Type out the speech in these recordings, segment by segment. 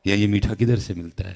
یا یہ میٹھا کدھر سے ملتا ہے؟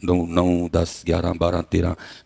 9, 10, 11, 12, 13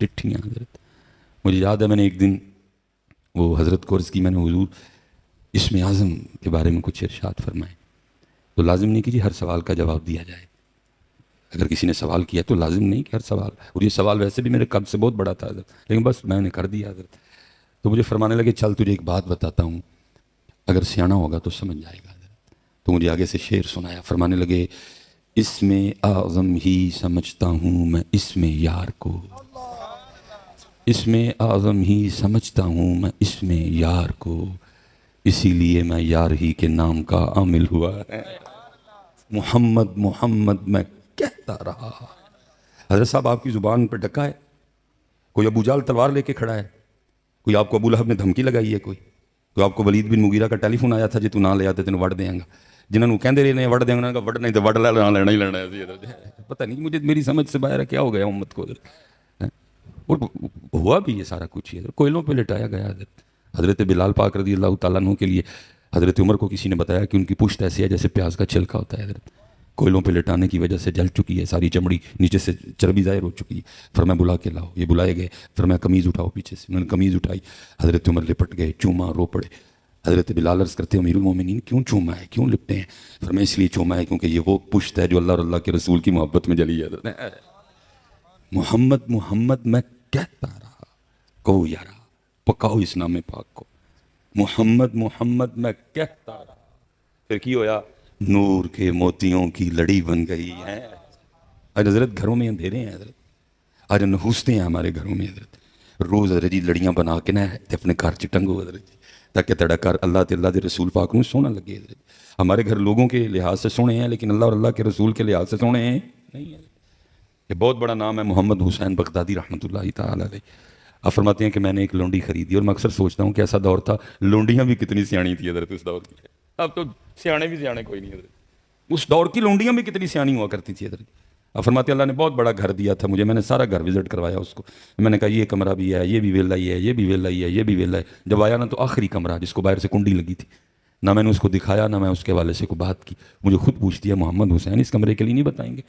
ڈٹھیاں حضرت. مجھے یاد ہے میں نے ایک دن وہ حضرت کو عرض کی میں نے حضور اسم اعظم کے بارے میں کچھ ارشاد فرمائے. تو لازم نہیں کہ جی ہر سوال کا جواب دیا جائے. اگر کسی نے سوال کیا تو لازم نہیں کہ ہر سوال, اور یہ سوال ویسے بھی میرے قد سے بہت بڑا تھا حضرت, لیکن بس میں نے کر دیا حضرت. تو مجھے فرمانے لگے چل تجھے ایک بات بتاتا ہوں, اگر سیانا ہوگا تو سمجھ جائے گا حضرت. تو مجھے آگے سے شعر سنایا. فرمانے لگے اسم اعظم ہی سمجھتا ہوں میں اسم یار کو, اسم اعظم ہی سمجھتا ہوں میں اسم یار کو, اسی لیے میں یار ہی کے نام کا عامل ہوا ہے. محمد محمد میں کہتا رہا. حضرت صاحب آپ کی زبان پہ ڈکا ہے, کوئی ابو جال تلوار لے کے کھڑا ہے, کوئی آپ کو ابو لہب نے دھمکی لگائی ہے, کوئی آپ کو ولید بن مغیرہ کا ٹیلی فون آیا تھا جی تو نہ لے آتے تینوں وڑ دیں گا, جنہوں نے کہندے رہے وڑ دیں گا, وڑ نہیں تو وڑ لینا ہی لینا ہے. پتہ نہیں مجھے میری سمجھ سے باہر ہے کیا ہو گیا امت کو. اور ہوا بھی یہ سارا کچھ ہی کوئلوں پہ لٹایا گیا. حضرت بلال پاک رضی اللہ تعالیٰ عنہ کے لیے حضرت عمر کو کسی نے بتایا کہ ان کی پشت ایسی ہے جیسے پیاز کا چھلکا ہوتا ہے حضرت, کوئلوں پہ لٹانے کی وجہ سے جل چکی ہے, ساری چمڑی نیچے سے چربی ظاہر ہو چکی ہے. فرمایا بلا کے لاؤ. یہ بلائے گئے. فرمایا قمیض اٹھاؤ پیچھے سے. انہوں نے قمیض اٹھائی. حضرت عمر لپٹ گئے, چوما, رو پڑے. حضرت بلال عرض کرتے امیر المومنین کیوں چوما ہے, کیوں لپٹے ہیں؟ فرمایا اس لیے چوما ہے کیونکہ یہ وہ پشت ہے جو اللہ اور اللہ کے رسول کی محبت میں جلی ہے. محمد محمد میں کہتا رہا, کو یارا پکاؤ اس نام پاک کو. محمد محمد میں کہتا رہا. پھر کی ہویا, نور کے موتیوں کی لڑی بن گئی ہے. آج حضرت گھروں میں اندھیرے ہیں حضرت, آج نحوستے ہیں ہمارے گھروں میں حضرت. روز حضرت جی لڑیاں بنا کے نہ اپنے گھر چٹنگو حضرت جی, تاکہ تیرا گھر اللہ تے اللہ دے رسول پاک نو سونا لگے حضرت. ہمارے گھر لوگوں کے لحاظ سے سونے ہیں لیکن اللہ اور اللہ کے رسول کے لحاظ سے سونے ہیں نہیں ہے. یہ بہت بڑا نام ہے محمد حسین بغدادی رحمۃ اللہ تعالی علیہ. آپ فرماتے ہیں کہ میں نے ایک لونڈی خریدی, اور میں اکثر سوچتا ہوں کہ ایسا دور تھا لونڈیاں بھی کتنی سیانی تھی حضرت اس دور کی. اب تو سیانے بھی سیانے کوئی نہیں حضرت, اس دور کی لونڈیاں بھی کتنی سیانی ہوا کرتی تھی حضرت. آپ فرماتے ہیں اللہ نے بہت بڑا گھر دیا تھا مجھے, میں نے سارا گھر وزٹ کروایا اس کو. میں نے کہا یہ کمرہ بھی ہے, یہ بھی ویلا ہی ہے, یہ بھی ویلا ہی ہے, یہ بھی ویلا ہے. جب آیا نا تو آخری کمرہ جس کو باہر سے کنڈی لگی تھی, نہ میں نے اس کو دکھایا نہ میں اس کے والے سے کوئی بات کی. مجھے خود پوچھتی ہے محمد حسین اس کمرے کے لیے نہیں بتائیں گے؟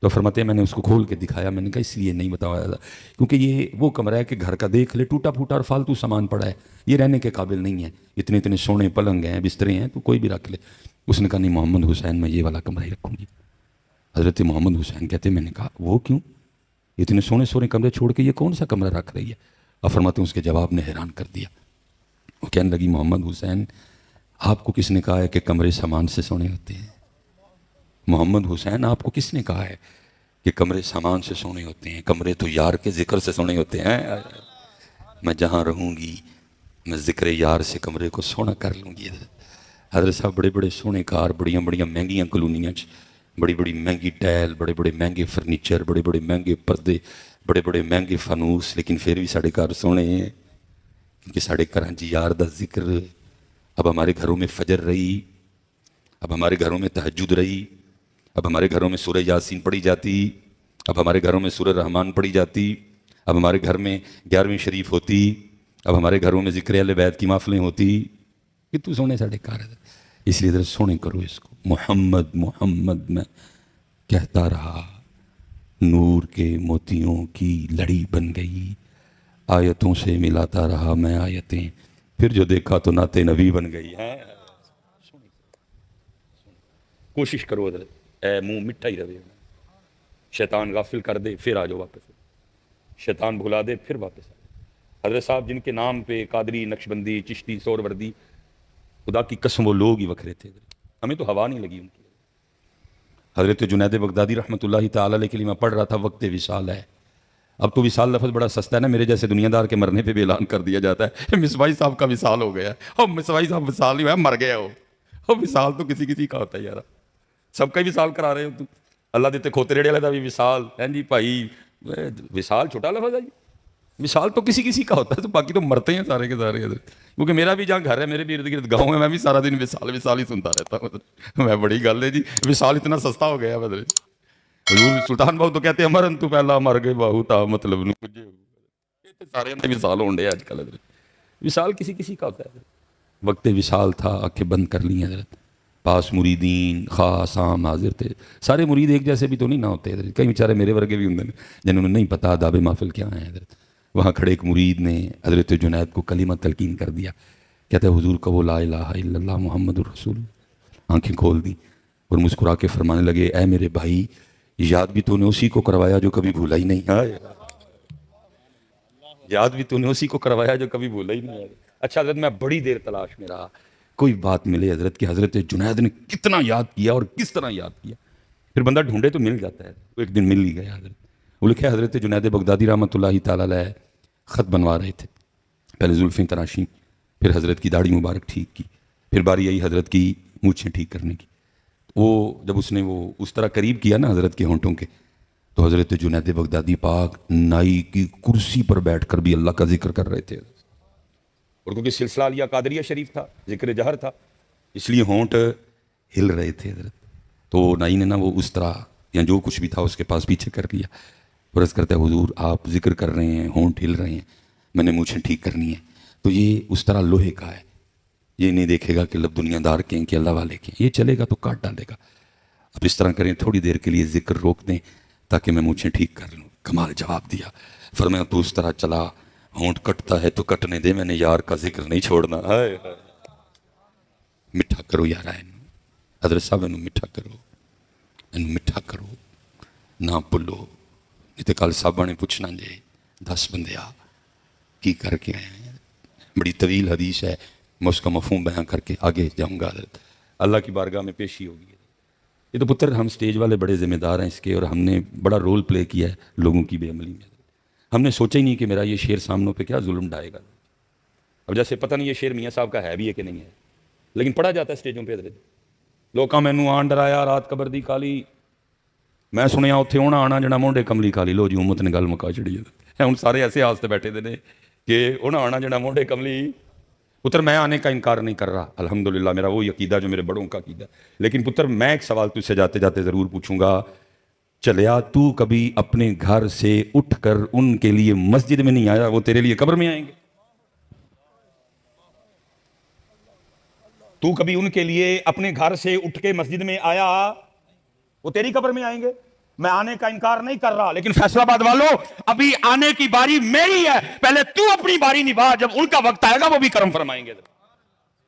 تو فرماتے ہیں میں نے اس کو کھول کے دکھایا. میں نے کہا اس لیے نہیں بتایا تھا کیونکہ یہ وہ کمرہ ہے کہ گھر کا دیکھ لے, ٹوٹا پھوٹا اور فالتو سامان پڑا ہے, یہ رہنے کے قابل نہیں ہے. اتنے اتنے سونے پلنگ ہیں, بسترے ہیں, تو کوئی بھی رکھ لے. اس نے کہا نہیں محمد حسین میں یہ والا کمرہ ہی رکھوں گی. حضرت محمد حسین کہتے ہیں میں نے کہا وہ کیوں, اتنے سونے سونے کمرے چھوڑ کے یہ کون سا کمرہ رکھ رہی ہے؟ اور فرماتے ہیں اس کے جواب نے حیران کر دیا. وہ کہنے لگی محمد حسین آپ کو کس نے کہا ہے کہ کمرے سامان سے سونے ہوتے ہیں؟ محمد حسین آپ کو کس نے کہا ہے کہ کمرے سامان سے سونے ہوتے ہیں؟ کمرے تو یار کے ذکر سے سونے ہوتے ہیں. میں جہاں رہوں گی میں ذکر یار سے کمرے کو سونا کر لوں گی. حضرت صاحب بڑے بڑے سونے کار, بڑیاں بڑیاں مہنگیاں کالونیاں, بڑی بڑی مہنگی ٹائل, بڑے بڑے مہنگے فرنیچر, بڑے بڑے مہنگے پردے, بڑے بڑے مہنگے فانوس, لیکن پھر بھی ساڑھے گھر سونے ہیں کیونکہ ساڑھے گھراں جی یار دا ذکر. اب ہمارے گھروں میں فجر رہی, اب ہمارے گھروں میں تہجد رہی, اب ہمارے گھروں میں سورہ یاسین پڑھی جاتی, اب ہمارے گھروں میں سورہ رحمان پڑھی جاتی, اب ہمارے گھر میں 11ویں شریف ہوتی, اب ہمارے گھروں میں ذکر اہل بیت کی محفلیں ہوتی. کہ تو سونے ساڑھے کار ہے, اس لیے ذرا سونے کرو اس کو. محمد محمد میں کہتا رہا, نور کے موتیوں کی لڑی بن گئی, آیتوں سے ملاتا رہا میں آیتیں, پھر جو دیکھا تو نعت نبی بن گئی ہے. کوشش کرو حضرت, اے منہ مٹھا ہی رہے, شیطان غافل کر دے پھر آ جاؤ واپس, شیطان بھلا دے پھر واپس آ جاؤ. حضرت صاحب جن کے نام پہ قادری, نقشبندی, چشتی, سہروردی, خدا کی قسم وہ لوگ ہی وکھرے تھے, ہمیں تو ہوا نہیں لگی ان کی. حضرت جنید بغدادی رحمۃ اللہ تعالی علیہ کے لیے میں پڑھ رہا تھا وقت وصال ہے. اب تو وصال لفظ بڑا سستا ہے نا, میرے جیسے دنیا دار کے مرنے پہ بھی اعلان کر دیا جاتا ہے مصباحی صاحب کا وصال ہو گیا. اب مصباحی صاحب وصال نہیں ہوا, مر گیا ہو. اب وصال تو کسی کسی کا ہوتا ہے یار, سب کا ہی وصال کرا رہے ہو تو. اللہ دیتے کھوتے ریڑے والا بھی وصال ہے جی بھائی, وصال چھوٹا لفظ ہے جی, وصال تو کسی کسی کا ہوتا ہے, تو باقی تو مرتے ہیں سارے کے سارے. کیونکہ میرا بھی جہاں گھر ہے, میرے بھی ارد گرد گاؤں ہے, میں بھی سارا دن وصال وصال ہی سنتا رہتا ہوں. میں بڑی گل ہے جی, وصال اتنا سستا ہو گیا ہے. حضور سلطان بہو تو کہتے ہیں مرن تو پہلا مر گئے بہو تا مطلب سارے وصال ہون ڈے آج کل. وصال کسی کسی کا ہوتا ہے. وقت وصال تھا, آنکھیں بند کر لی حضرت, پاس مریدین خاص عام حاضر تھے. سارے مرید ایک جیسے بھی تو نہیں نہ ہوتے حضرت, کئی بیچارے میرے ورگے بھی ہوں جنہوں نے نہیں پتا آداب محفل کیا ہیں حضرت. وہاں کھڑے ایک مرید نے حضرت جنید کو کلمہ تلقین کر دیا, کہتے ہیں حضور کہو لا الہ الا اللہ محمد الرسول. آنکھیں کھول دیں اور مسکرا کے فرمانے لگے اے میرے بھائی یاد بھی تو نے اسی کو کروایا جو کبھی بھولا ہی نہیں. یاد بھی تو نے اسی کو کروایا جو کبھی بھولا ہی نہیں. اچھا حضرت میں بڑی دیر تلاش میں رہا کوئی بات ملے حضرت کہ حضرت جنید نے کتنا یاد کیا اور کس طرح یاد کیا. پھر بندہ ڈھونڈے تو مل جاتا ہے. وہ ایک دن مل ہی گیا حضرت. وہ لکھے حضرت جنید بغدادی رحمۃ اللہ تعالیٰ علیہ خط بنوا رہے تھے. پہلے زلفیں تراشیں, پھر حضرت کی داڑھی مبارک ٹھیک کی, پھر باری آئی حضرت کی مونچھیں ٹھیک کرنے کی. وہ جب اس نے وہ اس طرح قریب کیا نا حضرت کے ہونٹوں کے, تو حضرت جنید بغدادی پاک نائی کی کرسی پر بیٹھ کر بھی اللہ کا ذکر کر رہے تھے. اور کیونکہ سلسلہ علیہ قادریہ شریف تھا, ذکر جہر تھا, اس لیے ہونٹ ہل رہے تھے حضرت. تو نائی نے نا وہ اس طرح یا جو کچھ بھی تھا اس کے پاس پیچھے کر لیا. عرض کرتا ہے حضور آپ ذکر کر رہے ہیں, ہونٹ ہل رہے ہیں, میں نے مونچھیں ٹھیک کرنی ہے. تو یہ اس طرح لوہے کا ہے, یہ نہیں دیکھے گا کہ لب دنیا دار کے ہیں کہ اللہ والے کے ہیں, یہ چلے گا تو کاٹ ڈالے گا. اب اس طرح کریں تھوڑی دیر کے لیے ذکر روک دیں تاکہ میں مونچھیں ٹھیک کر لوں. کمال جواب دیا. فرمایا تو اس طرح چلا, ہونٹ کٹتا ہے تو کٹنے دے, میں نے یار کا ذکر نہیں چھوڑنا. میٹھا کرو یار, حضرت صاحب انہوں میٹھا کرو, انہوں میٹھا کرو, نہ بھولو. نہیں تو کل صاحبہ نے پوچھنا جے 10 بندے آ کی کر کے آئے ہیں. بڑی طویل حدیث ہے, میں اس کا مفہوم بیان کر کے آگے جاؤں گا. حضرت اللہ کی بارگاہ میں پیشی ہوگی. یہ تو پتر ہم سٹیج والے بڑے ذمہ دار ہیں اس کے, اور ہم نے بڑا رول پلے کیا ہے لوگوں کی بے عملی میں. ہم نے سوچا ہی نہیں کہ میرا یہ شعر سامنوں پہ کیا ظلم ڈھائے گا. اب جیسے پتہ نہیں یہ شعر میاں صاحب کا ہے بھی ہے کہ نہیں ہے, لیکن پڑھا جاتا ہے سٹیجوں پہ. حضرت لوکاں مینوں آن ڈرایا رات قبر دی کالی, میں سنیا اتنے ہونا آنا جنا مونڈے کملی کالی. لو جی امت نے گل مکا چڑی ہے. ہوں سارے ایسے آستے بیٹھے دے نے کہ ہونا آنا جنا مونڈے کملی. پتر میں آنے کا انکار نہیں کر رہا, الحمدللہ میرا وہی عقیدہ جو میرے بڑوں کا عقیدہ. لیکن پتر میں ایک سوال تجھ سے جاتے جاتے ضرور پوچھوں گا, چلیا تو کبھی اپنے گھر سے اٹھ کر ان کے لیے مسجد میں نہیں آیا, وہ تیرے لیے قبر میں آئیں گے؟ تو کبھی ان کے لیے اپنے گھر سے اٹھ کے مسجد میں آیا, وہ تیری قبر میں آئیں گے؟ میں آنے کا انکار نہیں کر رہا, لیکن فیصلہ آباد والوں ابھی آنے کی باری میری ہے. پہلے تو اپنی باری نبھا, جب ان کا وقت آئے گا وہ بھی کرم فرمائیں گے.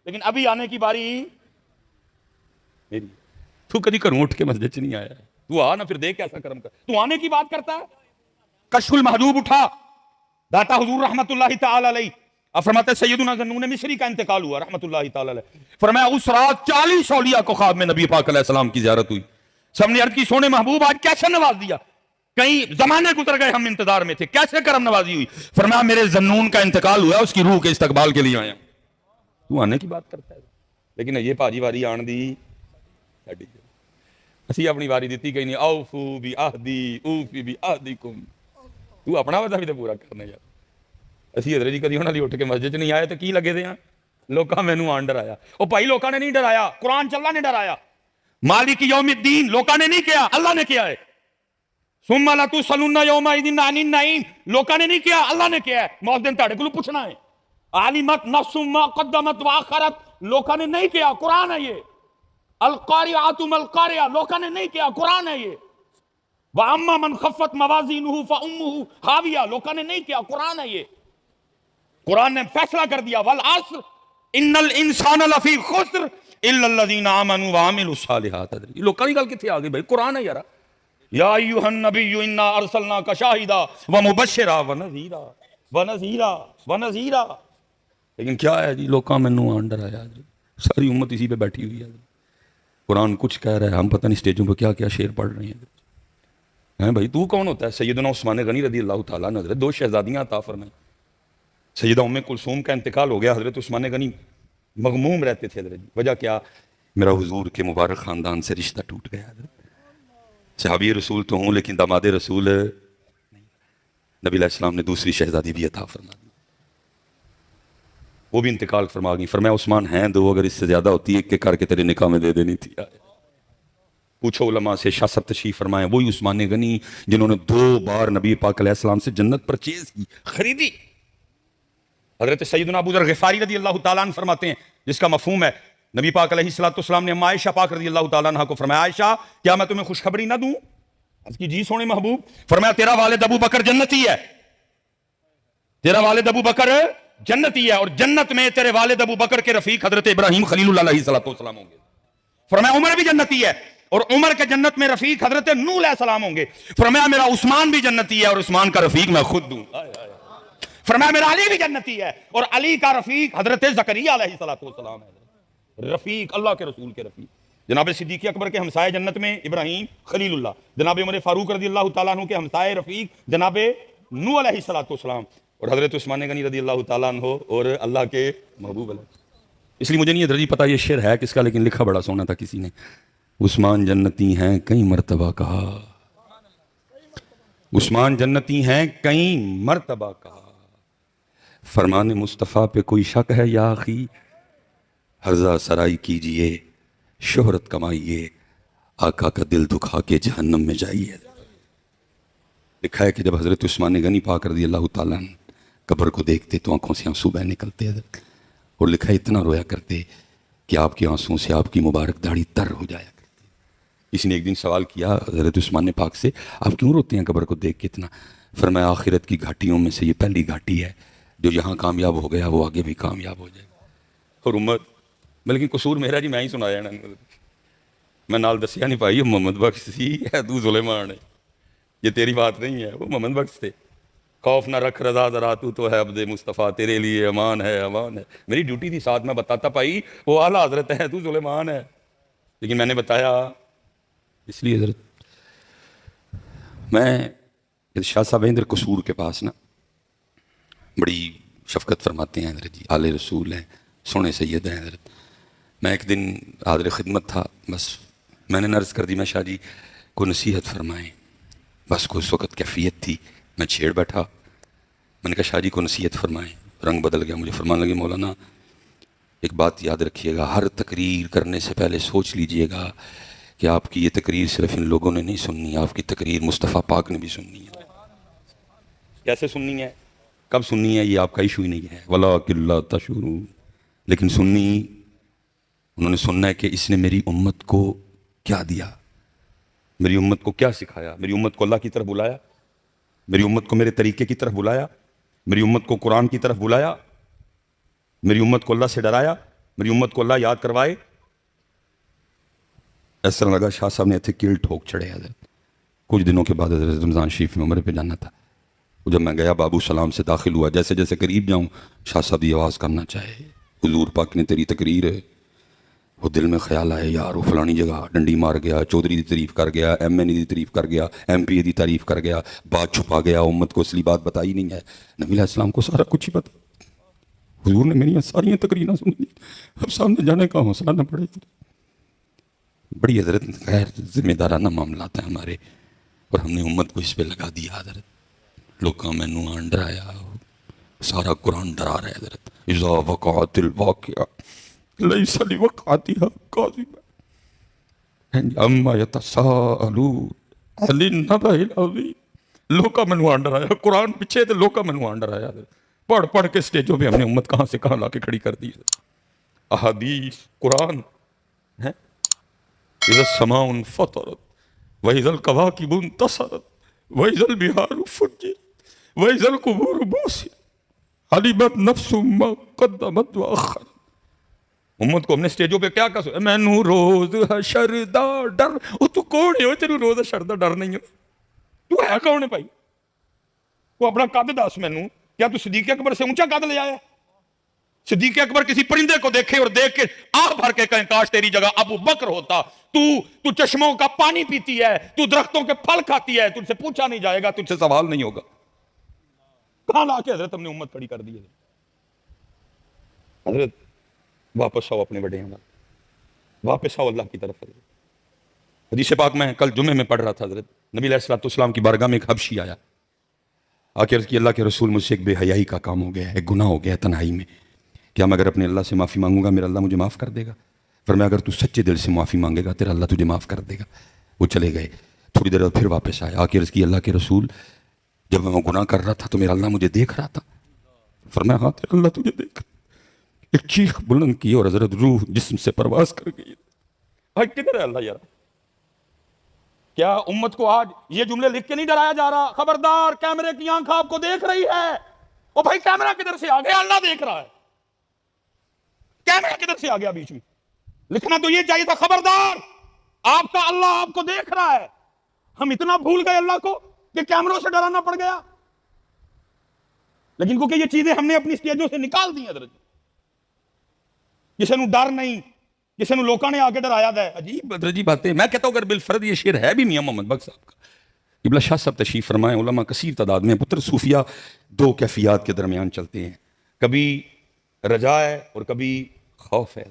لیکن ابھی آنے کی باری میری. تو کبھی گھروں اٹھ کے مسجد سے نہیں آیا, تو آ نا پھر دیکھ کیسا کرم کر. تو آنے کی بات کرتا ہے. کشف المحجوب اٹھا, داتا حضور رحمت اللہ تعالی علیہ, اب فرماتے سیدنا ذنون مصری کا انتقال ہوا رحمت اللہ تعالی علیہ. فرمایا اس رات 40 اولیاء کو خواب میں نبی پاک علیہ السلام کی زیارت ہوئی. سب نے عرض کی سونے محبوب آج کیسے نواز دیا, کئی زمانے گزر گئے ہم انتظار میں تھے, کیسے کرم نوازی ہوئی؟ فرمایا میرے ذنون کا انتقال ہوا, اس کی روح کے استقبال کے لیے آیا. تو آنے کی بات کرتا ہے, لیکن یہ پاجی واری آن دی اسی اپنی واری دیتی کہیں نہیں. اوفو بی عہدی اوفی بی عہدکم, تو اپنا وعدہ بھی تو پورا کرنا یار. اسی حضرت جی کدی ہونا لی اٹھ کے مسجد نہیں آئے تو کی لگے دے ہیں لوکاں مینوں آن ڈرایا. او بھائی لوکاں نے نہیں ڈرایا, قرآن چ اللہ نے ڈرایا. مالک یوم الدین لوکاں نے نہیں کیا, اللہ نے کیا ہے. ثم لتسألن یومئذ عن النعیم لوکاں نے نہیں کیا, اللہ نے کیا ہے. موت دن تہاڈے کولوں پوچھنا ہے. علمت نفس ما قدمت واخرت لوکاں نے نہیں کیا, قرآن ہے یہ. القارعۃ ما القارعۃ لوکاں نے نہیں کیا, قرآن ہے یہ. واما من خفت موازینہ فامہ ہاویہ لوکاں نے نہیں کیا, قرآن ہے یہ. قرآن نے فیصلہ کر دیا والعصر ان الانسان لفی خسر الا الذین آمنوا وعملوا الصالحات. یہ لوکاں دی گل کتھے آ گئی بھائی, قرآن ہے یار. یا ایھا النبی انا ارسلناک شاہدا ومبشرا ونذیرا. لیکن کیا ہے جی, لوکاں مینوں آن ڈرایا جی, ساری امت اسی پہ بیٹھی ہوئی ہے. قرآن کچھ کہہ رہا ہے, ہم پتہ نہیں اسٹیجوں پہ کیا کیا شعر پڑھ رہے ہیں. بھائی تو کون ہوتا ہے؟ سیدنا عثمان غنی رضی اللہ تعالیٰ عنہ, حضرت 2 شہزادیاں عطا فرمائیں. سیدہ ام کلثوم کا انتقال ہو گیا, حضرت عثمان غنی مغموم رہتے تھے. حضرت وجہ کیا؟ میرا حضور کے مبارک خاندان سے رشتہ ٹوٹ گیا. حضرت صحابی رسول تو ہوں لیکن داماد رسول نبی علیہ السلام نے دوسری شہزادی بھی عطا فرما دی, وہ بھی انتقال فرما گئی. فرمایا عثمان ہیں 2, اگر اس سے زیادہ ہوتی ایک کے کر کے تیرے نکاح میں دے دینی تھی. پوچھو علماء سے. شاہ صاحب تشریف فرمائیں, وہی عثمان غنی جنہوں نے 2 بار نبی پاک علیہ السلام سے جنت پرچیز کی, خریدی. حضرت سیدنا ابو ذر غفاری رضی اللہ تعالیٰ عنہ فرماتے ہیں, جس کا مفہوم ہے نبی پاک علیہ الصلوۃ والسلام نے اما عائشہ پاک رضی اللہ تعالیٰ عنہ کو فرمایا عائشہ کیا میں تمہیں خوشخبری نہ دوں؟ عرض کی جی سونے محبوب. فرمایا تیرا والد ابو بکر جنتی ہے, تیرا والد ابو بکر جنتی ہے, اور جنت میں تیرے والد ابو بکر کے رفیق حضرت ابراہیم خلیل اللہ علیہ السلام ہوں گے. فرمایا عمر بھی جنتی ہے, اور عمر کے جنت میں رفیق حضرت نوح علیہ السلام ہوں گے. فرمایا میرا عثمان بھی جنتی ہے, اور عثمان کا رفیق میں خود دوں. فرمایا میرا علی بھی جنتی ہے, اور علی کا رفیق حضرت زکریا علیہ السلام ہے. رفیق اللہ کے رسول کے رفیق. جناب صدیق اکبر کے ہمسائے جنت میں ابراہیم خلیل اللہ, جناب عمر فاروق رضی اللہ تعالیٰ عنہ کے ہمسائے رفیق جناب نوح علیہ السلام, اور حضرت عثمان غنی رضی اللہ تعالیٰ عنہ اور اللہ کے محبوب علیہ. اس لیے مجھے نہیں درجی پتا یہ شعر ہے کس کا, لیکن لکھا بڑا سونا تھا کسی نے. عثمان جنتی ہیں کئی مرتبہ کہا, عثمان جنتی ہیں کئی مرتبہ کہا, فرمان مصطفیٰ پہ کوئی شک ہے یا آخی, ہرزہ سرائی کیجئے شہرت کمائیے, آقا کا دل دکھا کے جہنم میں جائیے. لکھا ہے کہ جب حضرت عثمان غنی پاک رضی اللہ تعالیٰ عنہ قبر کو دیکھتے تو آنکھوں سے آنسو بہہ نکلتے, اور لکھا ہے اتنا رویا کرتے کہ آپ کے آنسوں سے آپ کی مبارک داڑھی تر ہو جایا کرتی. کسی نے ایک دن سوال کیا حضرت عثمان پاک سے آپ کیوں روتے ہیں قبر کو دیکھ کے اتنا؟ فرمایا آخرت کی گھاٹیوں میں سے یہ پہلی گھاٹی ہے, جو یہاں کامیاب ہو گیا وہ آگے بھی کامیاب ہو جائے گا. اور امت بلکہ قصور میرا جی میں ہی سنایا نا, میں نال دسیا نہیں پائی, محمد بخش سی ہے تو سلیمان ہے, یہ تیری بات نہیں ہے, وہ محمد بخش تھے. خوف نہ رکھ رضا ذرا تو ہے عبد مصطفیٰ, تیرے لیے امان ہے امان ہے. میری ڈیوٹی تھی ساتھ میں بتاتا پائی وہ اعلیٰ حضرت ہے تو سلیمان ہے, لیکن میں نے بتایا اس لیے حضرت میں شاہ صاحب اندر قصور کے پاس نا بڑی شفقت فرماتے ہیں حضرت جی, آل رسول ہیں, سونے سید ہیں حضرت. میں ایک دن حاضر خدمت تھا, بس میں نے عرض کر دی میں شاہ جی کو نصیحت فرمائیں. بس کو اس وقت کیفیت تھی, میں چھیڑ بیٹھا, میں نے کہا شاہ جی کو نصیحت فرمائیں. رنگ بدل گیا, مجھے فرمانے لگے مولانا ایک بات یاد رکھیے گا, ہر تقریر کرنے سے پہلے سوچ لیجئے گا کہ آپ کی یہ تقریر صرف ان لوگوں نے نہیں سننی, آپ کی تقریر مصطفیٰ پاک نے بھی سننی ہے. کیسے سننی ہے, کب سننی ہے, یہ آپ کا ایشو ہی نہیں ہے, وَلَٰكِن لَا تَشْعُرُونَ, لیکن سننی انہوں نے سننا ہے کہ اس نے میری امت کو کیا دیا, میری امت کو کیا سکھایا, میری امت کو اللہ کی طرف بلایا, میری امت کو میرے طریقے کی طرف بلایا, میری امت کو قرآن کی طرف بلایا, میری امت کو اللہ سے ڈرایا, میری امت کو اللہ یاد کروائے. ایسا لگا شاہ صاحب نے ایتھے کیل ٹھوک چڑھے حضرت. کچھ دنوں کے بعد حضرت رمضان شریف میں عمرے پہ جانا تھا. جب میں گیا بابو سلام سے داخل ہوا, جیسے جیسے قریب جاؤں شاہ صاحب یہ آواز کرنا چاہے حضور پاک نے تیری تقریر ہے. وہ دل میں خیال آئے یار وہ فلانی جگہ ڈنڈی مار گیا, چودھری دی تعریف کر گیا, ایم این دی تعریف کر گیا, ایم پی اے دی تعریف کر گیا, بات چھپا گیا, امت کو اصلی بات بتائی نہیں ہے. نبی علیہ السلام کو سارا کچھ ہی پتا, حضور نے میری ساری تقریریں سنی, اب سامنے جانے کا حوصلہ نہ پڑے. بڑی حضرت غیر ذمہ دارانہ معاملات ہیں ہمارے, اور ہم نے امت کو اس پہ لگا دیا حضرت. لوگوں میں نوان ڈرایا, سارا قرآن ڈرا رہا ہے حضرت. اذا وقعت الواقعہ لیس لوقعتها کاذبہ اما یتساءلون عن النبأ العظیم. لوکا میں نوان ڈرایا, قرآن پیچھے تو لوکا میں نوان ڈرایا حضرت. پڑھ پڑھ کے سٹیجوں پہ ہم نے امت کہاں سے کہاں لا کے کھڑی کر دی. احادیث قرآن ہے. اذا السماء انفطرت واذا الكواكب انتصرت واذا البحار فجرت واذا القبور بعثرت علمت نفس ما قدمت واخرت. امت کو ہم نے سٹیجوں پہ کیا کہا, میں نو روز حشر دا ڈر. او تو کون ہے, تینوں روز حشر دا ڈر نہیں ہے, تو ہے کون ہے بھائی؟ تو اپنا قد دس مینوں, کیا تو صدیق اکبر سے اونچا قد لے آیا؟ صدیق اکبر کسی پرندے کو دیکھے اور دیکھ کے آہ بھر کے کہیں کاش تیری جگہ ابو بکر ہوتا. تو چشموں کا پانی پیتی ہے, تو درختوں کے پھل کھاتی ہے, تجھ سے پوچھا نہیں جائے گا, تجھ سے سوال نہیں ہوگا. کہاں لا کے حضرت ہم نے امت کھڑی کر دی ہے. حضرت واپس آؤ اپنے بڑے ہیں, واپس آؤ اللہ کی طرف. حدیث پاک میں کل جمعے میں پڑھ رہا تھا حضرت, نبی علیہ السلام کی بارگاہ میں ایک حبشی آیا, آ کے عرض کی اللہ کے رسول مجھ سے ایک بے حیائی کا کام ہو گیا ہے, ایک گناہ ہو گیا ہے تنہائی میں, کیا میں اگر اپنے اللہ سے معافی مانگوں گا میرا اللہ مجھے معاف کر دے گا؟ فرمایا اگر تو سچے دل سے معافی مانگے گا تیرا اللہ تجھے معاف کر دے گا. وہ چلے گئے, تھوڑی دیر بعد پھر واپس آئے, آ کے عرض کی اللہ کے رسول جب میں وہ گناہ کر رہا تھا تو میرا اللہ مجھے دیکھ رہا تھا؟ فرمایا ہاں تیرا اللہ تجھے دیکھ رہا. ایک چیخ بلند کی اور حضرت روح جسم سے پرواز کر گئی. بھائی کدھر ہے اللہ یار؟ کیا امت کو آج یہ جملے لکھ کے نہیں ڈرایا جا رہا؟ خبردار کیمرے کی آنکھ آپ کو دیکھ رہی ہے. او بھائی کیمرہ کدھر سے آ گیا؟ اللہ دیکھ رہا ہے. کیمرہ کدھر سے آ گیا بیچ میں؟ لکھنا تو یہ چاہیے تھا خبردار آپ کا اللہ آپ کو دیکھ رہا ہے. ہم اتنا بھول گئے اللہ کو کہ کیمروں سے ڈرانا پڑ گیا. لیکن کیونکہ یہ چیزیں ہم نے اپنی سٹیجوں سے نکال دی حضرت. کسی نو ڈر نہیں, کسی نو لوکاں نے آ کے ڈرایا ہے. عجیب حضرت جی باتیں. میں کہتا ہوں اگر بالفرد یہ شعر ہے بھی میاں محمد بخش صاحب کا. قبلہ شاہ صاحب تشریف فرمائے, علماء کثیر تعداد میں. پتر صوفیہ دو کیفیات کے درمیان چلتے ہیں, کبھی رجا ہے اور کبھی خوف ہے.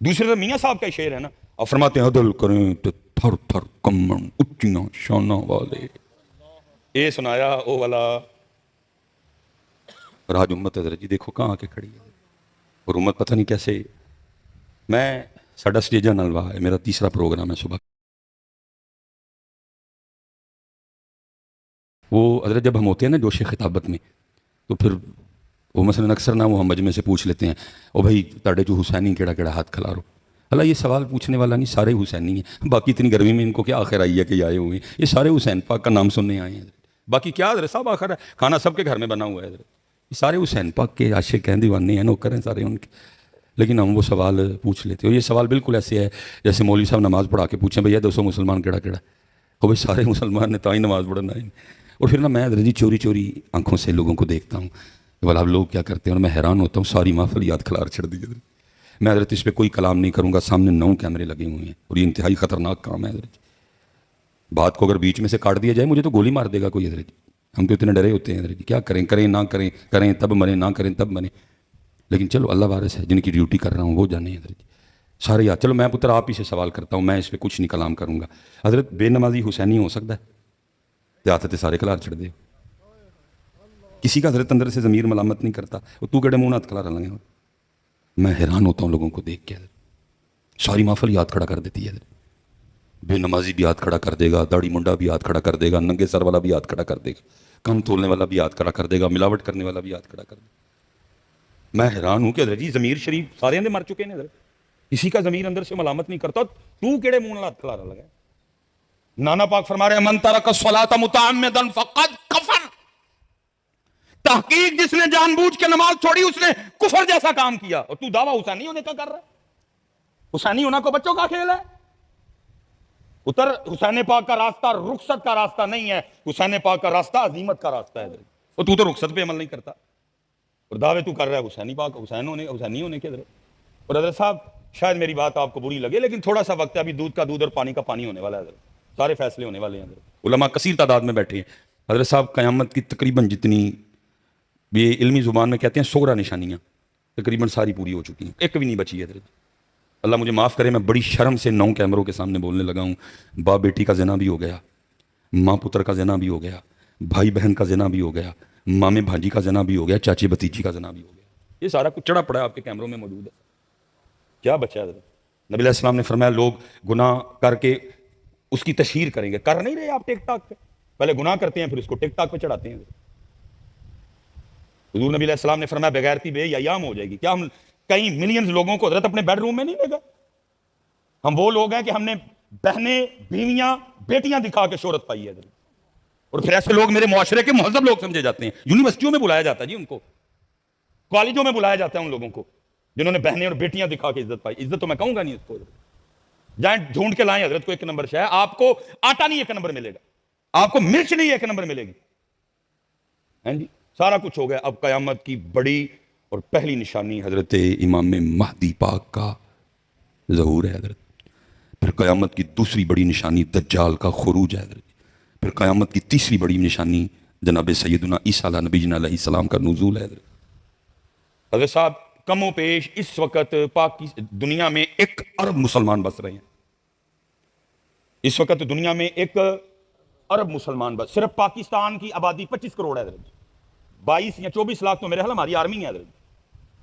دوسرے تو میاں صاحب کا شعر ہے نا, اور فرماتے ہیں عدل کریں تو تھر تھر کمن اچیاں شانہ والے. اے سنایا او والا راج امت حضرت جی دیکھو کہاں آ کے کھڑی ہے. اور امت پتہ نہیں کیسے. میں ساڈا سٹیجہ نلوا ہے, میرا تیسرا پروگرام ہے صبح. وہ حضرت جب ہم ہوتے ہیں نا جوش خطابت میں, تو پھر وہ مثلا اکثر نہ وہ ہم مجمع سے پوچھ لیتے ہیں او بھائی تاڑے جو حسینی کیڑا کیڑا ہاتھ کھلارو. اللہ یہ سوال پوچھنے والا نہیں, سارے حسینی ہیں. باقی اتنی گرمی میں ان کو کیا آخر آئی ہے کہ آئے ہوئے ہیں, یہ سارے حسین پاک کا نام سننے آئے ہیں. باقی کیا حضرت صاحب آخر ہے, کھانا سب کے گھر میں بنا ہوا ہے حضرت. یہ سارے حسین پاک کے عاشق ہیں, دیوانے ہیں, نوکر ہیں سارے ان کے. لیکن ہم وہ سوال پوچھ لیتے ہیں, اور یہ سوال بالکل ایسے ہے جیسے مولوی صاحب نماز پڑھا کے پوچھیں بھیا 200 مسلمان کیڑا کیڑا. وہ بھائی سارے مسلمان نے تاں ہی نماز پڑھنا ہے. اور پھر نا میں حضرت جی چوری چوری آنکھوں سے لوگوں کو دیکھتا ہوں کہ بھلا اب لوگ کیا کرتے ہیں, اور میں حیران ہوتا ہوں. ساری محفل یاد کھلار چھڑ دی حضرت. میں حضرت اس پہ کوئی کلام نہیں کروں گا, سامنے 9 کیمرے لگے ہوئے ہیں اور یہ انتہائی خطرناک کام ہے حضرت. بات کو اگر بیچ میں سے کاٹ دیا جائے مجھے تو گولی مار دے گا کوئی حضرت. ہم تو اتنے ڈرے ہوتے ہیں حضرت, کیا کریں, کریں نہ کریں, کریں تب مریں نہ کریں تب مریں. لیکن چلو اللہ وارث ہے, جن کی ڈیوٹی کر رہا ہوں وہ جانے حضرت سارے یاد. چلو میں پتر آپ ہی سے سوال کرتا ہوں, میں اس پہ کچھ نہیں کلام کروں گا. حضرت بے نمازی حسینی ہو سکتا ہے؟ آتے سارے کلار چھڑ دے. کسی کا حضرت اندر سے ضمیر ملامت نہیں کرتا, وہ تو کڑے منہ ہاتھ کھلا رہا ہے. میں حیران ہوتا ہوں لوگوں کو دیکھ کے. ساری محفل یاد کھڑا کر دیتی ہے. بے نمازی بھی یاد کھڑا کر دے گا, داڑھی منڈا بھی یاد کھڑا کر دے گا, ننگے سر والا بھی یاد کھڑا کر دے گا, کم تولنے والا بھی یاد کھڑا کر دے گا, ملاوٹ کرنے والا بھی یاد کھڑا کر دے گا. میں حیران ہوں کہ حضرت جی ضمیر شریف سارے اندر مر چکے ہیں حضرت, کسی کا ضمیر اندر سے ملامت نہیں کرتا. تو کیڑے منہ ہاتھ کھلا رہا لگا. نانا پاک فرما رہے ہیں من ترک الصلاۃ متعمدا فقد کفر. تحقیق جس نے جان بوجھ کے نماز چھوڑی اس نے کفر جیسا کام کیا. اور تو دعویٰ حسینی ہونے کا کر رہا ہے. حسینی ہونا کو بچوں کا کھیل ہے. اتر حسین پاک کا راستہ رخصت کا راستہ نہیں ہے, حسین پاک کا راستہ عظیمت کا راستہ ہے. اور تو رخصت پہ عمل نہیں کرتا اور دعوے تو کر رہا ہے حسینی پاک حسینی ہونے کے. اور حضرت صاحب شاید میری بات آپ کو بری لگے لیکن تھوڑا سا وقت ہے, ابھی دودھ کا دودھ اور پانی کا پانی ہونے والا ہے حضرت. سارے فیصلے ہونے والے ہیں حضرت. علماء کثیر تعداد میں بیٹھے ہیں حضرت صاحب. قیامت کی تقریباً جتنی یہ علمی زبان میں کہتے ہیں سغرا نشانیاں تقریباً ساری پوری ہو چکی ہیں, ایک بھی نہیں بچی ہے حضرت. اللہ مجھے معاف کرے, میں بڑی شرم سے 9 کیمروں کے سامنے بولنے لگا ہوں. باپ بیٹی کا زنا بھی ہو گیا, ماں پتر کا زنا بھی ہو گیا, بھائی بہن کا زنا بھی ہو گیا, مامے بھانجی کا زنا بھی ہو گیا, چاچی بھتیجی کا زنا بھی ہو گیا. یہ سارا کچھ چڑھا پڑا ہے آپ کے کیمروں میں موجود ہے. کیا بچا ہے حضرت؟ نبی علیہ السلام نے فرمایا لوگ گناہ کر کے اس کی تشہیر کریں گے. کر نہیں رہے آپ ٹک ٹاک پہ, پہلے گناہ کرتے ہیں پھر اس کو ٹک ٹاک پہ چڑھاتے ہیں. حضور نبی علیہ السلام نے فرمایا بغیرتی بے ایام ہو جائے گی. کیا ہم کئی ملینز لوگوں کو حضرت اپنے بیڈ روم میں نہیں لے گئے؟ ہم وہ لوگ ہیں کہ ہم نے بہنیں بیویاں بیٹیاں دکھا کے شہرت پائی ہے حضرت. اور پھر ایسے لوگ میرے معاشرے کے مہذب لوگ سمجھے جاتے ہیں. یونیورسٹیوں میں بلایا جاتا ہے جی ان کو, کالجوں میں بلایا جاتا ہے ان لوگوں کو جنہوں نے بہنیں اور بیٹیاں دکھا کے عزت پائی. عزت تو میں کہوں گا نہیں اس کو. جائیں ڈھونڈ کے لائیں حضرت کو 1 نمبر شے. آپ کو آٹا نہیں 1 نمبر ملے گا, آپ کو مرچ نہیں 1 نمبر ملے گی. ہیں جی سارا کچھ ہو گیا. اب قیامت کی بڑی اور پہلی نشانی حضرت امام مہدی پاک کا ظہور ہے حضرت. پھر قیامت کی دوسری بڑی نشانی دجال کا خروج ہے حضرت. پھر قیامت کی تیسری بڑی نشانی جناب سیدنا عیسیٰ علیہ نبی علیہ السلام کا نزول ہے حضرت. حضرت صاحب کم و بیش اس وقت دنیا میں 1 ارب مسلمان بس رہے ہیں. اس وقت دنیا میں 1 ارب مسلمان بس. صرف پاکستان کی آبادی 25 کروڑ ہے حضرت. 22 یا 24 لاکھ تو میرے خیال ہماری آرمی ہے حضرت.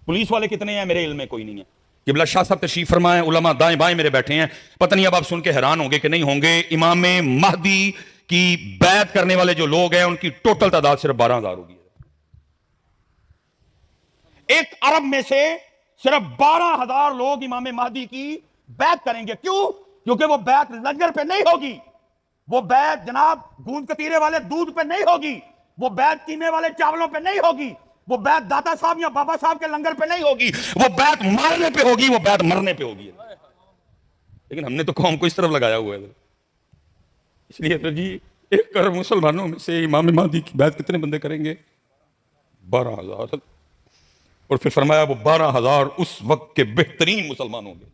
پولیس والے کتنے ہیں میرے علم میں کوئی نہیں ہے. قبلہ شاہ صاحب تشریف فرمائیں, علماء دائیں بائیں میرے بیٹھے ہیں. پتہ نہیں اب آپ سن کے حیران ہوں گے کہ نہیں ہوں گے, امام مہدی کی بیعت کرنے والے جو لوگ ہیں ان کی ٹوٹل تعداد صرف 12,000 ہوگی. 1 ارب میں سے صرف 12,000 لوگ امام مہدی کی بیعت کریں گے. کیوں؟ کیونکہ وہ بیعت لنگر پہ نہیں ہوگی, وہ بیعت جناب گوند کتیرے والے دودھ پہ نہیں ہوگی, وہ بیعت قیمے والے چاولوں پہ نہیں ہوگی, وہ بیعت داتا صاحب یا بابا صاحب کے لنگر پہ نہیں ہوگی, وہ بیعت مارنے پہ ہوگی, وہ بیعت مرنے پہ ہوگی. لیکن ہم نے تو قوم کو اس طرف لگایا ہوا ہے. اس لیے تو جی 1 کروڑ مسلمانوں میں سے امام مہدی کی بیعت کتنے بندے کریں گے؟ 12,000. اور پھر فرمایا وہ 12,000 اس وقت کے بہترین مسلمان ہوں گے.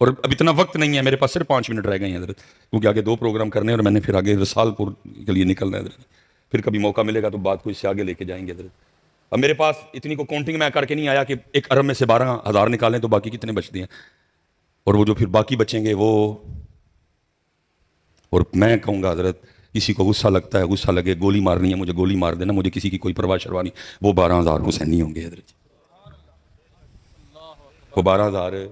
اور اب اتنا وقت نہیں ہے میرے پاس, صرف 5 منٹ رہ گئے ہیں حضرت, کیونکہ آگے 2 پروگرام کرنے ہیں اور میں نے پھر آگے رسال پور کے لیے نکلنا ہے حضرت. پھر کبھی موقع ملے گا تو بات کو اس سے آگے لے کے جائیں گے حضرت. اب میرے پاس اتنی کو کاؤنٹنگ میں کر کے نہیں آیا کہ 1 ارب میں سے 12,000 نکالیں تو باقی کتنے بچتے ہیں, اور وہ جو پھر باقی بچیں گے وہ, اور میں کہوں گا حضرت کسی کو غصہ لگتا ہے, غصہ لگے, گولی مارنی ہے مجھے گولی مار دینا, مجھے کسی کی کوئی پرواہ شروا نہیں. وہ 12,000 حسینی ہوں گے حضرت. وہ 12,000.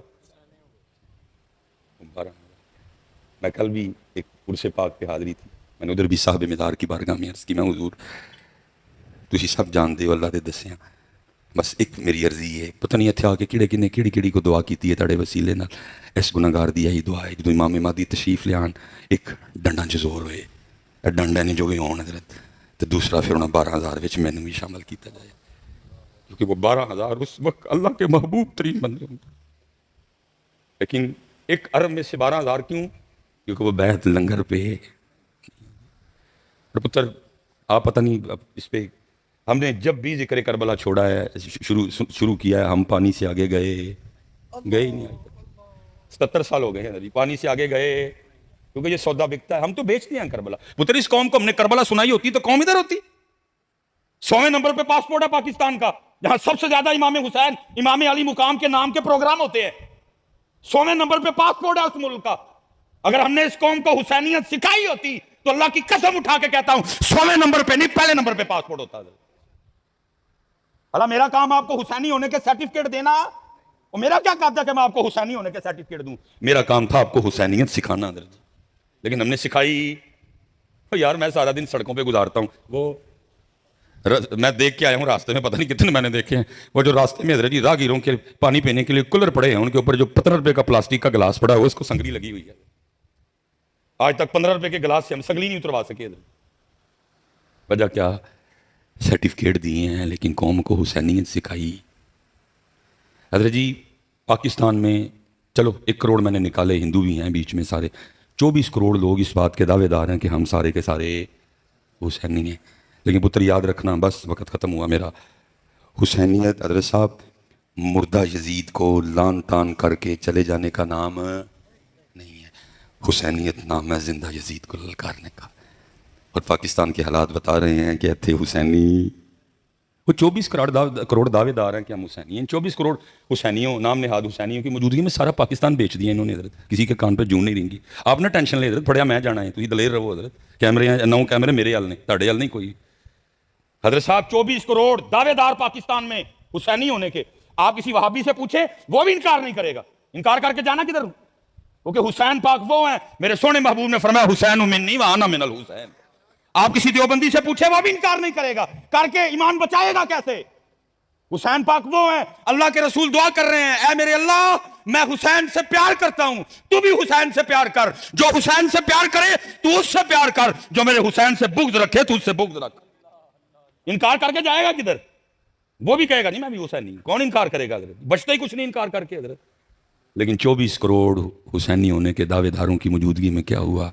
میں کل بھی ایک عرس پاک پہ حاضری تھی, میں نے ادھر بھی صاحب مدار کی بارگاہ میں عرض کی, میں حضور تسی سب جان دے اللہ دے دسیاں, بس ایک میری عرضی ہے, پتہ نہیں اتھے آ کے کیڑے کنے کیڑی کو دعا کیتی ہے تڑے وسیلے نال, اس گناہگار دی یہی دعا ہے جدو امام مہدی تشریف لے آن ایک ڈنڈا چ زور ہوئے, ڈنڈا نے جو بھی ہون حضرت, تو دوسرا پھر انہاں 12,000 وچ میں نے بھی شامل کیتا جائے, کیونکہ وہ 12,000 اس وقت اللہ کے محبوب ترین بندے ہوں. لیکن 1 ارب میں سے 12,000 کیوں؟ کیونکہ وہ بیعت لنگر پہ. اور پتر آپ پتہ نہیں اس پہ ہم نے جب بھی ذکر کربلا چھوڑا ہے, شروع کیا ہے, ہم پانی سے آگے گئے ہی نہیں. 77 سال ہو گئے ہیں پانی سے آگے گئے, کیونکہ یہ سودا بکتا ہے. ہم تو بیچتے ہیں کربلا. پتر اس قوم کو ہم نے کربلا سنائی ہوتی تو قوم ادھر ہوتی. 100ویں نمبر پہ پاسپورٹ ہے پاکستان کا, جہاں سب سے زیادہ امام حسین امام علی مقام کے نام کے پروگرام ہوتے ہیں. 100ویں نمبر پہ پاسپورٹ ہے اس ملک کا. اگر ہم نے اس قوم کو حسینیت سکھائی ہوتی تو اللہ کی قسم اٹھا کے کہتا ہوں 100ویں نمبر پہ نہیں, پہلے نمبر پہ پاسپورٹ ہوتا ہے. اللہ میرا کام آپ کو حسینی ہونے کے سرٹیفکیٹ دینا, اور میرا کیا کہتا ہے کہ میں آپ کو حسینی ہونے کے سرٹیفکیٹ دوں؟ میرا کام تھا آپ کو حسینیت سکھانا. لیکن ہم نے سکھائی. یار میں سارا دن سڑکوں پہ گزارتا ہوں, وہ میں دیکھ کے آیا ہوں راستے میں, پتہ نہیں کتنے میں نے دیکھے ہیں, وہ جو راستے میں حضرت جی راہگیروں کے پانی پینے کے لیے کولر پڑے ہیں, ان کے اوپر جو 15 روپے کا پلاسٹک کا گلاس پڑا ہے اس کو سنگلی لگی ہوئی ہے. آج تک 15 روپے کے گلاس سے ہم سنگلی نہیں اتروا سکے. وجہ کیا؟ سرٹیفکیٹ دیے ہیں لیکن قوم کو حسینیت سکھائی. حضرت جی پاکستان میں چلو 1 کروڑ میں نے نکالے, ہندو بھی ہیں بیچ میں سارے, 24 کروڑ لوگ اس بات کے دعوے دار ہیں کہ ہم سارے کے سارے حسینی ہیں. لیکن پتر یاد رکھنا, بس وقت ختم ہوا میرا, حسینیت حضرت صاحب مردہ یزید کو لان تان کر کے چلے جانے کا نام نہیں ہے. حسینیت نام ہے زندہ یزید کو للکارنے کا. اور پاکستان کے حالات بتا رہے ہیں کہ تھے حسینی, وہ 24 کروڑ دعوے دار ہیں کہ ہم حسینی ہیں. 24 کروڑ حسینیوں, نام نہاد حسینیوں کی موجودگی میں سارا پاکستان بیچ دیا انہوں نے حضرت. کسی کے کان پہ جون نہیں رہیں گی. آپ نہ ٹینشن لے حضرت, پڑھیا میں جانا ہے, تھی دلیر رہو حضرت. کیمرے ہیں 9 کیمرے میرے حل نہیں, تاڑے حل نہیں کوئی. حضرت صاحب 24 کروڑ دعوے دار پاکستان میں حسینی ہونے کے. آپ کسی وہابی سے پوچھے وہ بھی انکار نہیں کرے گا. انکار کر کے جانا کدھر؟ کیونکہ حسین پاک وہ ہیں, میرے سونے محبوب نے فرمایا حسین منی وانا من الحسین. آپ کسی دیوبندی سے پوچھے وہ بھی انکار نہیں کرے گا. کر کے ایمان بچائے گا کیسے؟ حسین پاک وہ ہیں, اللہ کے رسول دعا کر رہے ہیں, اے میرے اللہ میں حسین سے پیار کرتا ہوں, تو بھی حسین سے پیار کر. جو حسین سے پیار کرے تو اس سے پیار کر, جو میرے حسین سے بغض رکھے تو اس سے بغض رکھ. انکار کر کے جائے گا کدھر؟ وہ بھی کہے گا نہیں میں بھی حسین نہیں. کون انکار کرے گا حضرت؟ بچتا ہی کچھ نہیں انکار کر کے حضرت. لیکن 24 کروڑ حسینی ہونے کے دعوے داروں کی موجودگی میں کیا ہوا؟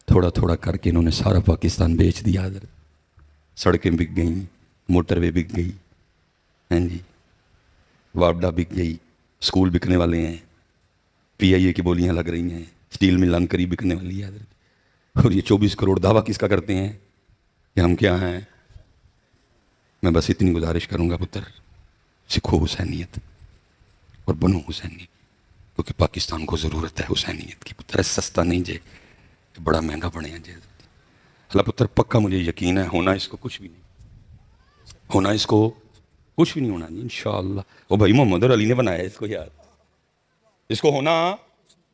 تھوڑا تھوڑا کر کے انہوں نے سارا پاکستان بیچ دیا حضرت. سڑکیں بک گئیں, موٹر وے بک گئی, ہیں جی واپڈا بک گئی, اسکول بکنے والے ہیں, پی آئی اے کی بولیاں لگ رہی ہیں, اسٹیل مل لنکری بکنے والی ہے حضرت. اور یہ 24 کروڑ دعویٰ کس کا کرتے ہیں کہ ہم کیا ہیں؟ میں بس اتنی گزارش کروں گا پتر, سکھو حسینیت اور بنو حسینی, کیونکہ پاکستان کو ضرورت ہے حسینیت کی. پتر سستا نہیں جے, بڑا مہنگا پڑے ہیں جے. اللہ پتر پکا مجھے یقین ہے ہونا اس کو کچھ بھی نہیں, ہونا اس کو کچھ بھی نہیں ہونا جی انشاءاللہ. وہ بھائی محمد اور علی نے بنایا اس کو یار, اس کو ہونا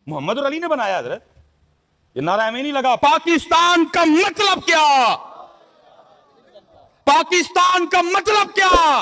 محمد اور علی نے بنایا حضرت. یہ نعرہ میں نہیں لگا. پاکستان کا مطلب کیا؟ پاکستان کا مطلب کیا؟